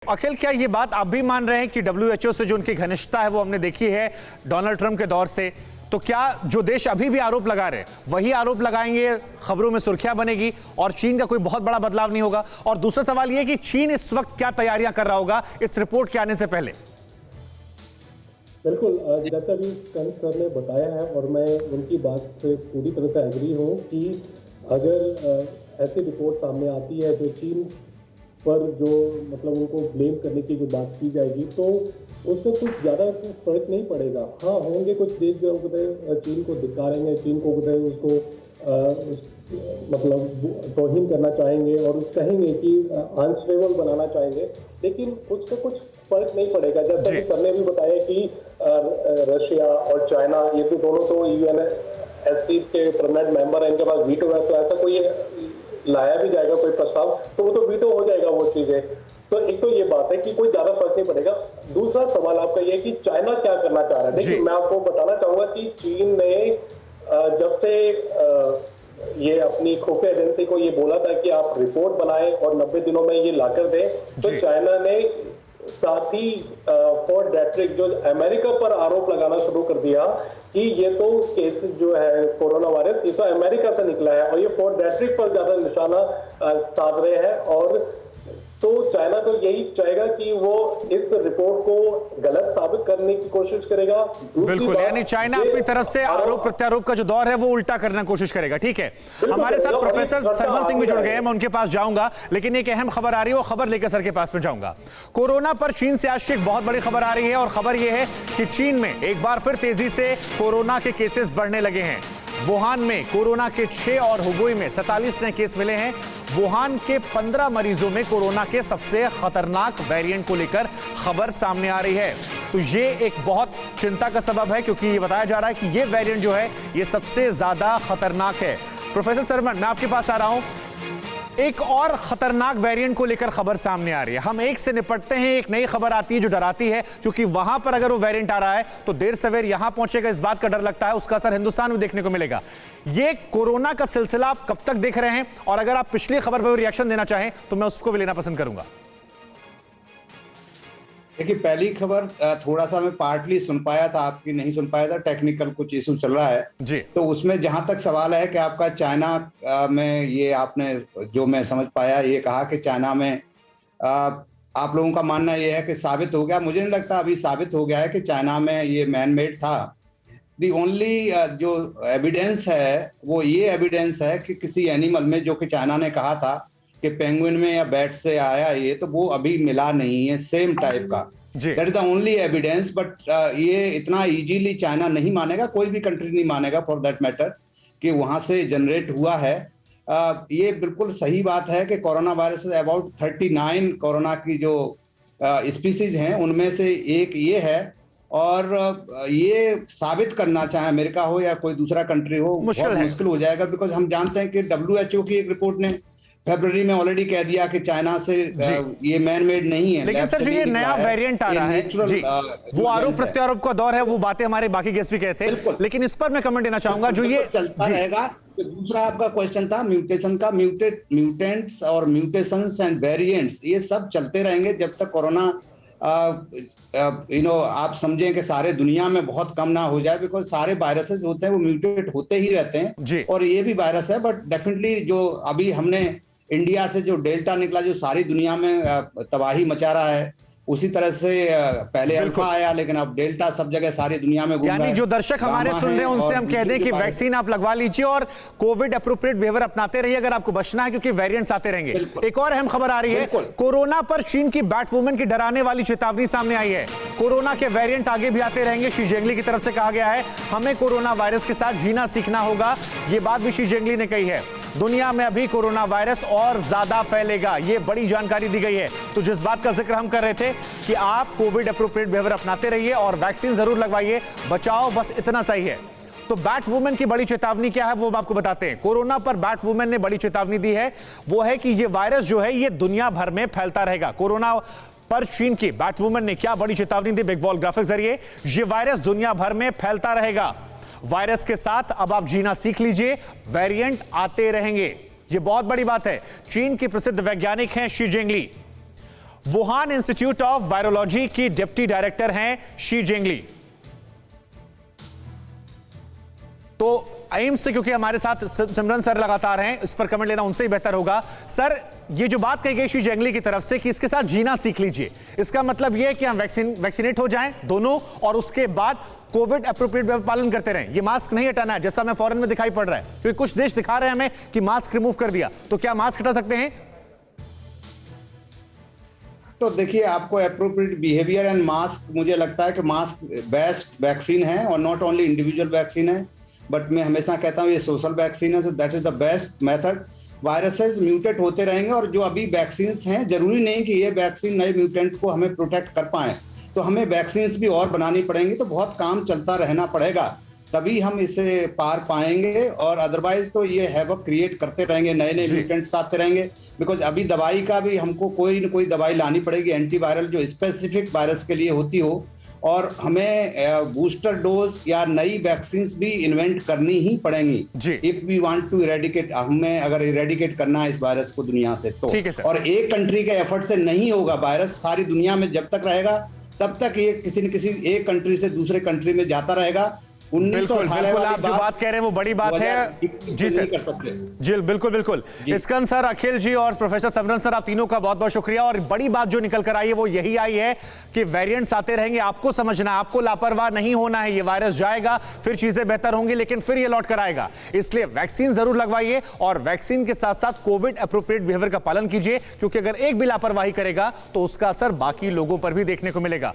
अखिल, क्या ये बात आप भी मान रहे हैं कि डब्ल्यूएचओ से जो उनकी घनिष्ठता है वो हमने देखी है डोनाल्ड ट्रंप के दौर से, तो क्या जो देश अभी भी आरोप लगा रहे हैं वही आरोप लगाएंगे, खबरों में सुर्खियां बनेगी और चीन का कोई बहुत बड़ा बदलाव नहीं होगा? और दूसरा सवाल ये कि चीन इस वक्त क्या तैयारियां कर रहा होगा इस रिपोर्ट के आने से पहले? बिल्कुल, जैसा भी कल सर ने बताया है और मैं उनकी बात से पूरी तरह से एग्री हूँ कि अगर ऐसी रिपोर्ट सामने आती है जो चीन पर जो मतलब उनको ब्लेम करने की जो बात की जाएगी तो उससे कुछ ज़्यादा फर्क नहीं पड़ेगा। हाँ, होंगे कुछ देश जो चीन को धिक्कारेंगे, चीन को उसको मतलब तौहीन करना चाहेंगे और कहेंगे कि अनस्टेबल बनाना चाहेंगे, लेकिन उससे कुछ फर्क नहीं पड़ेगा। जैसा कि सर ने भी बताया कि रशिया और चाइना ये तो दोनों तो यूएनएससी के परमानेंट मेंबर हैं, इनके पास वीटो है, तो ऐसा कोई लाया भी जाएगा कोई प्रस्ताव तो वो तो वीटो हो जाएगा वो चीजें। तो एक तो ये बात है कि कोई ज्यादा फर्क नहीं पड़ेगा। दूसरा सवाल आपका ये कि चाइना क्या करना चाह रहा है। देखिए, मैं आपको बताना चाहूंगा कि चीन ने जब से ये अपनी खुफिया एजेंसी को ये बोला था कि आप रिपोर्ट बनाएं और 90 दिनों में ये लाकर दें, तो चाइना ने साथ ही फॉर डेट्रिक जो अमेरिका पर आरोप लगाना शुरू कर दिया कि ये तो केस जो है कोरोना वायरस ये तो अमेरिका से निकला है और ये फॉर डेट्रिक पर ज्यादा निशाना साध रहे हैं। और तो चाइना तो यही चाहेगा कि वो इस रिपोर्ट को गलत साबित करने की कोशिश करेगा। बिल्कुल, यानी चाइना अपनी तरफ से आरोप प्रत्यारोप का जो दौर है वो उल्टा करने की कोशिश करेगा। ठीक है, हमारे साथ प्रोफेसर सरवन सिंह भी जुड़ गए हैं, मैं उनके पास जाऊंगा, लेकिन एक अहम खबर आ रही है, वो खबर लेकर सर के पास में जाऊंगा। कोरोना पर चीन से आज एक बहुत बड़ी खबर आ रही है और खबर यह है कि चीन में एक बार फिर तेजी से कोरोना के केसेस बढ़ने लगे हैं। वुहान में कोरोना के 6 और हुबेई में 47 नए केस मिले हैं। वुहान के 15 मरीजों में कोरोना के सबसे खतरनाक वेरिएंट को लेकर खबर सामने आ रही है। तो ये एक बहुत चिंता का सबब है, क्योंकि ये बताया जा रहा है कि ये वेरिएंट जो है ये सबसे ज्यादा खतरनाक है। प्रोफेसर सरवन, मैं आपके पास आ रहा हूं। एक और खतरनाक वेरिएंट को लेकर खबर सामने आ रही है। हम एक से निपटते हैं, एक नई खबर आती है जो डराती है, क्योंकि वहां पर अगर वो वेरिएंट आ रहा है तो देर सवेर यहां पहुंचेगा, इस बात का डर लगता है, उसका असर हिंदुस्तान में देखने को मिलेगा। ये कोरोना का सिलसिला आप कब तक देख रहे हैं, और अगर आप पिछली खबर पर रिएक्शन देना चाहें तो मैं उसको भी लेना पसंद करूंगा। देखिए, पहली खबर थोड़ा सा मैं पार्टली सुन पाया था, आपकी नहीं सुन पाया था, टेक्निकल कुछ इशू चल रहा है जी। तो उसमें जहां तक सवाल है कि आपका चाइना में, ये आपने जो मैं समझ पाया ये कहा कि चाइना में आप लोगों का मानना ये है कि साबित हो गया। मुझे नहीं लगता अभी साबित हो गया है कि चाइना में ये मैन मेड था। दी ओनली जो एविडेंस है वो ये एविडेंस है कि किसी एनिमल में, जो कि चाइना ने कहा था कि पेंगुइन में या बैट से आया ये, तो वो अभी मिला नहीं है सेम टाइप का। That is the only evidence. But ये इतना इजीली चाइना नहीं मानेगा, कोई भी कंट्री नहीं मानेगा फॉर दैट मैटर, कि वहां से जनरेट हुआ है। ये बिल्कुल सही बात है कि कोरोना वायरस अबाउट 39 कोरोना की जो स्पीसीज हैं उनमें से एक ये है, और ये साबित करना चाहे अमेरिका हो या कोई दूसरा कंट्री हो बहुत मुश्किल हो जाएगा। बिकॉज हम जानते हैं कि डब्ल्यूएचओ की एक रिपोर्ट ने फरवरी में ऑलरेडी कह दिया कि चाइना से ये मैन मेड नहीं है। लेकिन सर, जो ये नया वेरिएंट आ रहा है जी, वो आरोप प्रत्यारोप का दौर है, वो बातें हमारे बाकी गेस्ट भी कहते हैं, लेकिन इस पर मैं कमेंट देना चाहूंगा जो ये चलता रहेगा। दूसरा आपका क्वेश्चन था म्यूटेशन का, म्यूटेंट्स और म्यूटेशंस एंड वेरिएंट्स, ये सब चलते रहेंगे जब तक कोरोना आप समझें कि सारे दुनिया में बहुत कम ना हो जाए। बिकॉज सारे वायरसेस होते हैं वो म्यूटेट होते ही रहते हैं और ये भी वायरस है। बट डेफिनेटली जो अभी हमने इंडिया से जो डेल्टा निकला, जो सारी दुनिया में तबाही मचा रहा है, उसी तरह से पहले अल्फा आया, लेकिन अब डेल्टा सब जगह सारी दुनिया में घूम रहा है। यानी जो दर्शक हमारे सुन रहे हैं उनसे हम कह दें कि वैक्सीन आप लगवा लीजिए और कोविड एप्रोप्रिएट बिहेवियर अपनाते रहिए अगर आपको बचना है, क्योंकि वेरिएंट्स आते रहेंगे। एक और अहम खबर आ रही है, कोरोना पर चीन की बैट वुमन की डराने वाली चेतावनी सामने आई है। कोरोना के वेरिएंट आगे भी आते रहेंगे। शी जिनपिंग की तरफ से कहा गया है हमें कोरोना वायरस के साथ जीना सीखना होगा। ये बात भी शी जिनपिंग ने कही है। दुनिया में अभी कोरोना वायरस और ज्यादा फैलेगा, ये बड़ी जानकारी दी गई है। तो जिस बात का जिक्र हम कर रहे थे कि आप कोविड एप्रोप्रिएट बिहेवियर अपनाते रहिए और वैक्सीन जरूर लगवाइए, बचाओ बस इतना सही है। तो बैट वुमेन की बड़ी चेतावनी क्या है वो आपको बताते हैं। कोरोना पर बैट वुमेन ने बड़ी चेतावनी दी है, वो है कि ये वायरस जो है ये दुनिया भर में फैलता रहेगा। कोरोना पर चीन की बैट वुमेन ने क्या बड़ी चेतावनी दी, बिग बॉल ग्राफिक्स जरिए, ये वायरस दुनिया भर में फैलता रहेगा। वायरस के साथ अब आप जीना सीख लीजिए, वेरिएंट आते रहेंगे। यह बहुत बड़ी बात है। चीन की प्रसिद्ध वैज्ञानिक हैं Xi Jinping. Wuhan institute of virology की डिप्टी डायरेक्टर हैं शी जिंगली। तो एम्स से क्योंकि हमारे साथ सिमरन सर लगातार हैं, इस पर कमेंट लेना उनसे ही बेहतर होगा। सर, ये जो बात कही गई शी जिंगली की तरफ से कि इसके साथ जीना सीख लीजिए, इसका मतलब ये है कि हम वैक्सीनेट हो जाएं दोनों और उसके बाद कोविड एप्रोप्रिएट पालन करते रहें। ये मास्क नहीं हटाना है, जैसा हमें फॉरेन में दिखाई पड़ रहा है, क्योंकि कुछ देश दिखा रहे हैं हमें कि मास्क रिमूव कर दिया। तो क्या मास्क हटा सकते हैं? तो देखिए, आपको अप्रोप्रिएट बिहेवियर एंड मास्क, मुझे लगता है कि मास्क बेस्ट वैक्सीन है और नॉट ओनली इंडिविजुअल वैक्सीन है, बट मैं हमेशा कहता हूँ ये सोशल वैक्सीन है, so that is the best method. Viruses mutate होते रहेंगे और जो अभी वैक्सीन हैं, जरूरी नहीं कि ये वैक्सीन नए म्यूटेंट को हमें प्रोटेक्ट कर पाए, तो हमें वैक्सीन भी और बनानी पड़ेंगी। तो बहुत काम चलता रहना पड़ेगा, तभी हम इसे पार पाएंगे, और अदरवाइज तो ये हैवक क्रिएट करते रहेंगे, नए नए म्यूटेंट्स आते रहेंगे। बिकॉज अभी दवाई का भी हमको कोई न कोई दवाई लानी पड़ेगी एंटीवायरल, जो स्पेसिफिक वायरस के लिए होती हो, और हमें बूस्टर डोज या नई वैक्सीन भी इन्वेंट करनी ही पड़ेंगी if we want to eradicate. हमें अगर इरेडिकेट करना है इस वायरस को दुनिया से तो, और एक कंट्री के एफर्ट से नहीं होगा। वायरस सारी दुनिया में जब तक रहेगा तब तक ये किसी न किसी एक कंट्री से दूसरे कंट्री में जाता रहेगा। बिल्कुल, आप जो बात कह रहे हैं वो बड़ी बात है। जी सर, कर सकते जी बिल्कुल बिल्कुल। इस्कन सर, अखिल जी और प्रोफेसर सिमरन सर, आप तीनों का बहुत बहुत शुक्रिया। और बड़ी बात जो निकल कर आई है वो यही आई है कि वेरिएंट्स आते रहेंगे, आपको समझना, आपको लापरवाह नहीं होना है। ये वायरस जाएगा, फिर चीजें बेहतर होंगी, लेकिन फिर ये लौट कर आएगा। इसलिए वैक्सीन जरूर लगवाइए और वैक्सीन के साथ साथ कोविड एप्रोप्रिएट बिहेवियर का पालन कीजिए, क्योंकि अगर एक भी लापरवाही करेगा तो उसका असर बाकी लोगों पर भी देखने को मिलेगा।